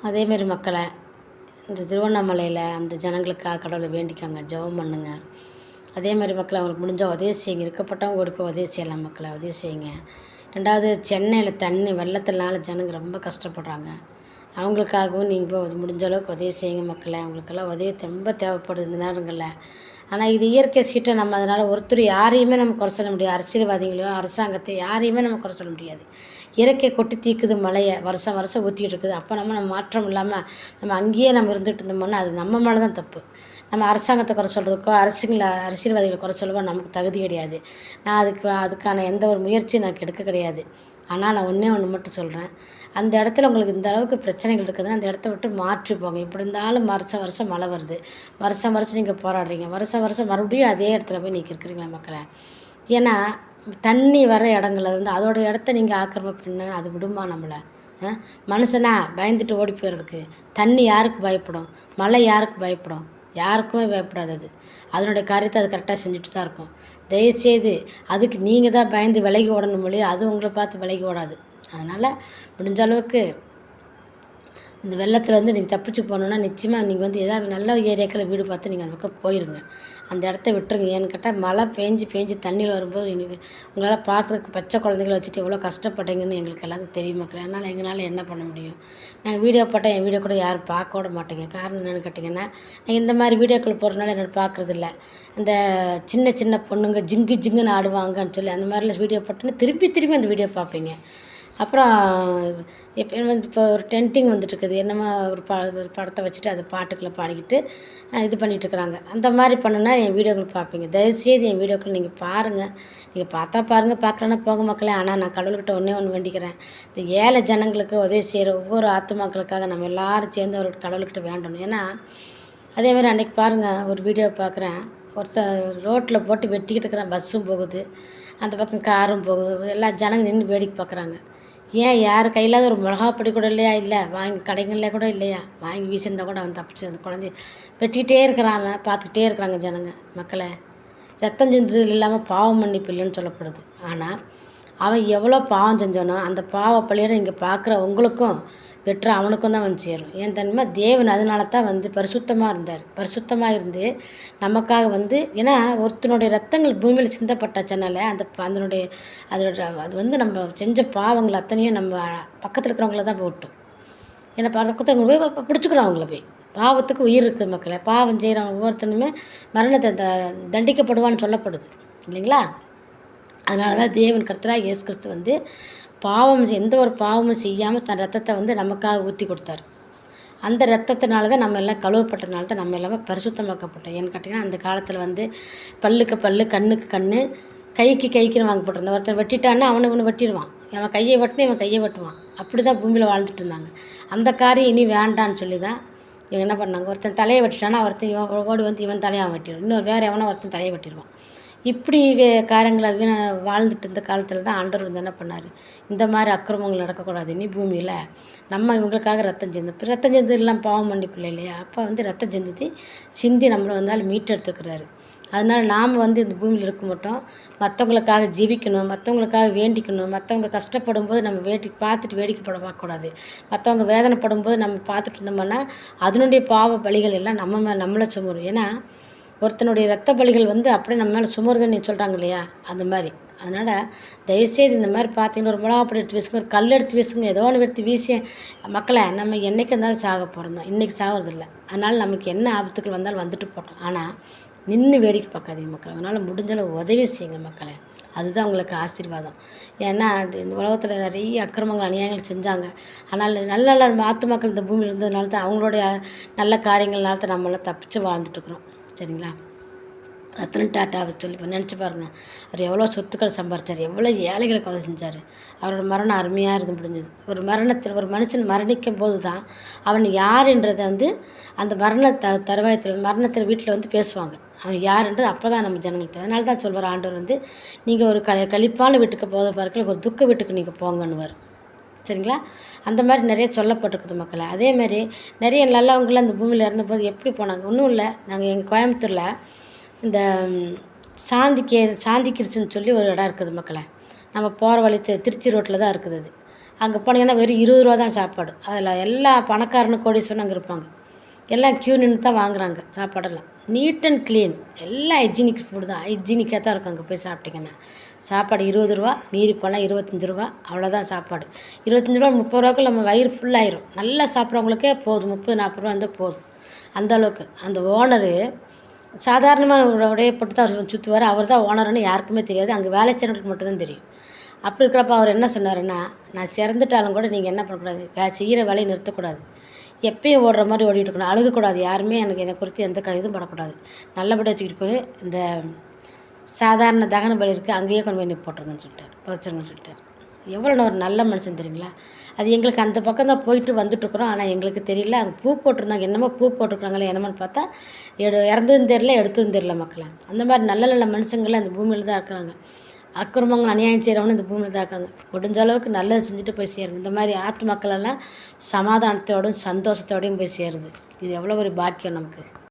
அதேமாரி மக்களை இந்த திருவண்ணாமலையில் அந்த ஜனங்களுக்காக கடவுளை வேண்டிக்காங்க, ஜெபம் பண்ணுங்க. அதேமாதிரி மக்களை அவங்களுக்கு முடிஞ்சால் உதவி செய்யுங்க. இருக்கப்பட்டவங்க ஓடி போய் உதவி செய்யலாம், மக்களை உதவி செய்யுங்க. ரெண்டாவது, சென்னையில் தண்ணி வெள்ளத்தினால ஜனங்க ரொம்ப கஷ்டப்படுறாங்க. அவங்களுக்காகவும் நீங்கள் போய் முடிஞ்ச அளவுக்கு உதவி செய்யுங்க மக்களை. அவங்களுக்கெல்லாம் உதவி ரொம்ப தேவைப்படுது இந்த நேரங்களில். ஆனால் இது இயற்கை சீட்டை நம்ம அதனால் ஒருத்தர் யாரையுமே நம்ம குறை சொல்ல முடியாது. அரசியல்வாதிகளையோ அரசாங்கத்தை யாரையுமே நம்ம குறை சொல்ல முடியாது. இயற்கை கொட்டி தீக்குது மழையை வருஷம் வருஷம் ஊற்றிட்டு இருக்குது. அப்போ நம்ம மாற்றம் இல்லாமல் நம்ம அங்கேயே நம்ம இருந்துகிட்டு இருந்தோம்னா அது நம்ம மேலே தான் தப்பு. நம்ம அரசாங்கத்தை குறை சொல்கிறதுக்கோ அரசியல்வாதிகளை குறை சொல்லவோ நமக்கு தகுதி கிடையாது. நான் அதுக்கான எந்த ஒரு முயற்சியும் நான் எடுக்க கிடையாது. ஆனால் நான் ஒன்று மட்டும் சொல்கிறேன், அந்த இடத்துல உங்களுக்கு இந்த அளவுக்கு பிரச்சனைகள் இருக்குதுன்னா அந்த இடத்த விட்டு மாற்றி போங்க. இப்படி இருந்தாலும் வருஷம் மழை வருது, வருஷம் நீங்கள் போராடுறீங்க, வருஷம் மறுபடியும் அதே இடத்துல போய் நீங்கள் இருக்கிறீங்களா மக்களை? ஏன்னா தண்ணி வர இடங்களில் அதோட இடத்த நீங்கள் ஆக்கிரமிப்பு பண்ண அது விடுமா நம்மளை? மனுஷனா பயந்துட்டு ஓடி போகிறதுக்கு? தண்ணி யாருக்கு பயப்படும்? மழை யாருக்கு பயப்படும்? யாருக்குமே பயப்படாது. அது அதனுடைய காரியத்தை அது கரெக்டாக செஞ்சுட்டு தான் இருக்கும். தயவுசெய்து அதுக்கு நீங்கள் தான் பயந்து விலகி ஓடணும் மொழியோ அது உங்களை பார்த்து விலகி ஓடாது. அதனால் முடிஞ்ச அளவுக்கு இந்த வெள்ளத்தில் நீங்கள் தப்பிச்சு போகணுன்னா நிச்சயமாக நீங்கள் ஏதாவது நல்ல ஏரியாக்களில் வீடு பார்த்து நீங்கள் அந்த பக்கம் போயிருங்க. அந்த இடத்த விட்டுருங்க. ஏன்னு கேட்டால் மழை பேஞ்சு தண்ணியில் வரும்போது உங்களால் பார்க்குறதுக்கு பச்சை குழந்தைங்கள வச்சுட்டு எவ்வளோ கஷ்டப்படுறீங்கன்னு எங்களுக்கு எல்லாத்துக்கும் தெரியும் மக்கள். அதனால் எங்களால் என்ன பண்ண முடியும்? நாங்கள் வீடியோ போட்டால் என் வீடியோ கூட யாரும் பார்க்க விட மாட்டேங்க. காரணம் என்னென்னு கேட்டிங்கன்னா, நான் இந்த மாதிரி வீடியோக்கள் போடுறதுனால என்னோட பார்க்குறதில்ல. அந்த சின்ன பொண்ணுங்க ஜிங்குன்னு ஆடுவாங்கன்னு சொல்லி அந்த மாதிரிலாம் வீடியோ போட்டோன்னா திருப்பி அந்த வீடியோ பார்ப்பீங்க. அப்புறம் இப்போ ஒரு டென்ட்டிங் வந்துட்டுருக்குது. என்னமோ ஒரு படத்தை வச்சுட்டு அது பாட்டுக்களை பாடிக்கிட்டு இது பண்ணிகிட்ருக்குறாங்க. அந்த மாதிரி பண்ணுன்னா என் வீடியோக்கள் பார்ப்பீங்க. தயவுசெய்து என் வீடியோக்கள் நீங்கள் பாருங்கள். நீங்கள் பார்த்தா பாருங்கள், பார்க்கலன்னா போக மக்களே. ஆனால் நான் கடவுள்கிட்ட ஒன்று வேண்டிக்கிறேன், இந்த ஏழை ஜனங்களுக்கு உதவி செய்கிற ஒவ்வொரு ஆத்துமாக்களுக்காக நம்ம எல்லோரும் சேர்ந்து ஒரு கடவுள்கிட்ட வேண்டணும். ஏன்னா அதேமாதிரி அன்றைக்கி பாருங்கள், ஒரு வீடியோ பார்க்குறேன், ஒருத்தர் ரோட்டில் போட்டு வெட்டிக்கிட்டு இருக்கிறேன். பஸ்ஸும் போகுது, அந்த பக்கம் காரும் போகுது, எல்லா ஜனங்க நின்று வேடிக்கை பார்க்குறாங்க. ஏன் யார் கையிலாவது ஒரு மிளகாப்பொடி கூட இல்லையா? இல்லை வாங்கி கடைகளில் கூட இல்லையா? வாங்கி வீசியிருந்தால் கூட அவன் தப்பிச்சு அந்த குழந்தைய வெட்டிகிட்டே இருக்கிறான். பார்த்துக்கிட்டே இருக்கிறாங்க ஜனங்க. மக்களை, ரத்தம் செஞ்சது இல்லாமல் பாவம் மன்னிப்பு இல்லைன்னு சொல்லப்படுது. ஆனால் அவன் எவ்வளோ பாவம் செஞ்சானோ அந்த பாவ பழியோட இங்கே பார்க்குற உங்களுக்கும் வெற்ற அவனுக்கும் தான் வந்து சேரும். ஏன் தெரியுமா? தேவன் அதனால தான் பரிசுத்தமாக இருந்தார். பரிசுத்தமாக இருந்து நமக்காக ஏன்னா ஒருத்தனுடைய ரத்தங்கள் பூமியில் சிந்தப்பட்டாச்சனால அதோட அது நம்ம செஞ்ச பாவங்கள் அத்தனையும் நம்ம பக்கத்தில் இருக்கிறவங்கள தான் போட்டும். ஏன்னா பக்கத்தில் போய் பிடிச்சிக்கிறோம் அவங்கள போய். பாவத்துக்கு உயிர் இருக்குது மக்களை. பாவம் செய்கிறவங்க ஒவ்வொருத்தனுமே மரணத்தை தண்டிக்கப்படுவான்னு சொல்லப்படுது இல்லைங்களா? அதனால தான் தேவன் கர்த்தராகிய இயேசு கிறிஸ்து எந்த ஒரு பாவமும் செய்யாமல் தன் ரத்தத்தை நமக்காக ஊற்றி கொடுத்தாரு. அந்த ரத்தத்தினால தான் நம்ம எல்லாம் கழுவப்பட்டதுனால தான் நம்ம எல்லாமே பரிசுத்தமாக்கப்பட்டோம். ஏன்னு கேட்டிங்கன்னா, அந்த காலத்தில் பல்லுக்கு பல், கண்ணுக்கு கண், கைக்குன்னு வாங்கப்பட்டிருந்தோம். ஒருத்தர் வெட்டிட்டான்னா அவனை வெட்டிடுவான். அவன் கையை வெட்டினா இவன் கையை வெட்டுவான். அப்படி தான் பூமியில் வாழ்ந்துட்டு இருந்தாங்க. அந்த காரியம் இனி வேண்டான்னு சொல்லி தான் இவங்க என்ன பண்ணாங்க, ஒருத்தன் தலையை வெட்டிட்டான்னா ஒருத்தன் இவன் ஓடி இவன் தலையை வெட்டிடுவான். இன்னொரு வேறு எவனோ ஒருத்தன் தலையை வெட்டிடுவான். இப்படி காரியங்களை வாழ்ந்துட்டு இருந்த காலத்தில் தான் ஆண்டவர் என்ன பண்ணார், இந்த மாதிரி அக்கிரமங்கள் நடக்கக்கூடாது இனி பூமியில். நம்ம இவங்களுக்காக ரத்தம் செஞ்சது எல்லாம் பாவம் மன்னிப்பு இல்லையா? அப்போ ரத்தம் சிந்தி நம்மளை மீட்டெடுத்துக்கிறாரு. அதனால் நாம் இந்த பூமியில் இருக்க மாட்டோம், மற்றவங்களுக்காக ஜீவிக்கணும், மற்றவங்களுக்காக வேண்டிக்கணும். மற்றவங்க கஷ்டப்படும் போது நம்ம பார்த்துட்டு வேடிக்கைப்பட பார்க்கக்கூடாது. மற்றவங்க வேதனைப்படும் போது நம்ம பார்த்துட்டு இருந்தோம்னா அதனுடைய பாவ பலிகள் எல்லாம் நம்மளை சுமரும். ஏன்னா ஒருத்தனுடைய ரத்த பலிகள் அப்படியே நம்ம மேலே சுமருதுன்னு சொல்கிறாங்க இல்லையா? அந்த மாதிரி. அதனால் தயவுசெய்து இந்த மாதிரி பார்த்தீங்கன்னா ஒரு மிளகாப்பொடி எடுத்து வீசுங்க, ஒரு கல் எடுத்து வீசுங்க, ஏதோ ஒன்று எடுத்து வீசி மக்களை, நம்ம என்றைக்கு இருந்தாலும் சாக போகிறோம் தான், இன்றைக்கி சாகிறதில்ல. அதனால் நமக்கு என்ன ஆபத்துக்கள் வந்தாலும் வந்துட்டு போட்டோம். ஆனால் நின்று வேடிக்கை பார்க்காதீங்க மக்களை. அதனால் முடிஞ்சளவு உதவி செய்யுங்க மக்களை. அதுதான் உங்களுக்கு ஆசீர்வாதம். ஏன்னா இந்த உலகத்தில் நிறைய அக்கிரமங்கள் அநியாயங்கள் செஞ்சாங்க. ஆனால் நல்ல ஆத்துமாக்கள் இந்த பூமியில் இருந்ததுனால தான் அவங்களுடைய நல்ல காரியங்கள்னால தான் நம்மளாம் தப்பிச்சு வாழ்ந்துட்டுருக்குறோம். சரிங்களா? ரத்தன் டாட்டாவை சொல்லி நினச்சி பாருங்கள், அவர் எவ்வளோ சொத்துக்கள் சம்பாரித்தார், எவ்வளோ ஏழைகளுக்கு உதவி செஞ்சார். அவரோட மரணம் அருமையாக இருந்து முடிஞ்சது. ஒரு மனுஷன் மரணிக்கும் போது தான் அவன் யாருன்றதை அந்த மரணத்தில் வீட்டில் பேசுவாங்க. அவன் யாருன்றது அப்போ தான் நம்ம ஜனங்களுக்கு. அதனால தான் சொல்வார் ஆண்டவர் நீங்கள் ஒரு கழிப்பான வீட்டுக்கு போத பார்க்கல, ஒரு துக்க வீட்டுக்கு நீங்கள் போங்கன்னுவார். சரிங்களா? அந்த மாதிரி நிறைய சொல்லப்பட்டிருக்குது மக்களை. அதேமாதிரி நிறைய நல்லவங்களாம் அந்த பூமியில் இருந்தபோது எப்படி போனாங்க? ஒன்றும் இல்லை, நாங்கள் எங்கள் கோயம்புத்தூரில் இந்த சாந்திக்கிருச்சுன்னு சொல்லி ஒரு இடம் இருக்குது மக்களை. நம்ம போகிற வழி திருச்சி ரோட்டில் தான் இருக்குது. அது அங்கே போனீங்கன்னா வெறும் 20 தான் சாப்பாடு. அதில் எல்லா பணக்காரனு கோடீஸ்வரனும் அங்கே இருப்பாங்க. எல்லாம் க்யூ நின்று தான் வாங்குறாங்க சாப்பாடெல்லாம். நீட் அண்ட் க்ளீன், எல்லாம் ஹைஜீனிக் ஃபுட் தான். ஹைஜீனிக்காக தான் இருக்கும் அங்கே போய் சாப்பிட்டிங்கன்னா. சாப்பாடு 20 மீறி போனால் 25 அவ்வளோதான் சாப்பாடு. 25 30 நம்ம வயிறு ஃபுல்லாயிரும். நல்லா சாப்பிட்றவங்களுக்கே போதும், 30-40 இருந்தால் போதும். அந்த அளவுக்கு அந்த ஓனரு சாதாரணமாக உடைய போட்டு தான் அவர் சுற்றுவார். அவர் தான் ஓனர்னு யாருக்குமே தெரியாது. அங்கே வேலை செய்கிறவங்களுக்கு மட்டும்தான் தெரியும். அப்படி இருக்கிறப்ப அவர் என்ன சொன்னாருன்னா, நான் சிறந்துட்டாலும் கூட நீங்கள் என்ன பண்ணக்கூடாது, செய்கிற வேலையை நிறுத்தக்கூடாது. எப்பயும் ஓடுற மாதிரி ஓடிட்டு இருக்கணும். அழுகக்கூடாது. யாருமே என்னை குறித்து எந்த இதுவும் படக்கூடாது. நல்லபடியாக தூக்கிட்டு போய் இந்த சாதாரண தகன பலி இருக்குது அங்கேயே கொண்டு போய் போட்டுருங்கன்னு சொல்லிட்டார், புதைச்சிருங்கன்னு சொல்லிட்டார். எவ்வளோ ஒரு நல்ல மனுஷன் தெரியுங்களா. அது எங்களுக்கு அந்த பக்கம் தான் போயிட்டு வந்துட்டுருக்குறோம். ஆனால் எங்களுக்கு தெரியல. அங்கே பூ போட்டிருந்தாங்க. என்னமோ பூ போட்டிருக்காங்களே என்னமோன்னு பார்த்தா இறந்ததும் தெரியல, எடுத்ததும் தெரியல மக்களை. அந்த மாதிரி நல்ல நல்ல மனுஷங்கள்லாம் இந்த பூமியில் தான் இருக்கிறாங்க. அக்கிரமங்கள் அநியாயம் செய்கிறவனு இந்த பூமியில் தான் இருக்காங்க. முடிஞ்ச அளவுக்கு நல்லது செஞ்சுட்டு போய் சேருங்க. இந்த மாதிரி ஆத்து மக்களெல்லாம் சமாதானத்தோடும் சந்தோஷத்தோடையும் போய் சேருது. இது எவ்வளோ ஒரு பாக்கியம் நமக்கு.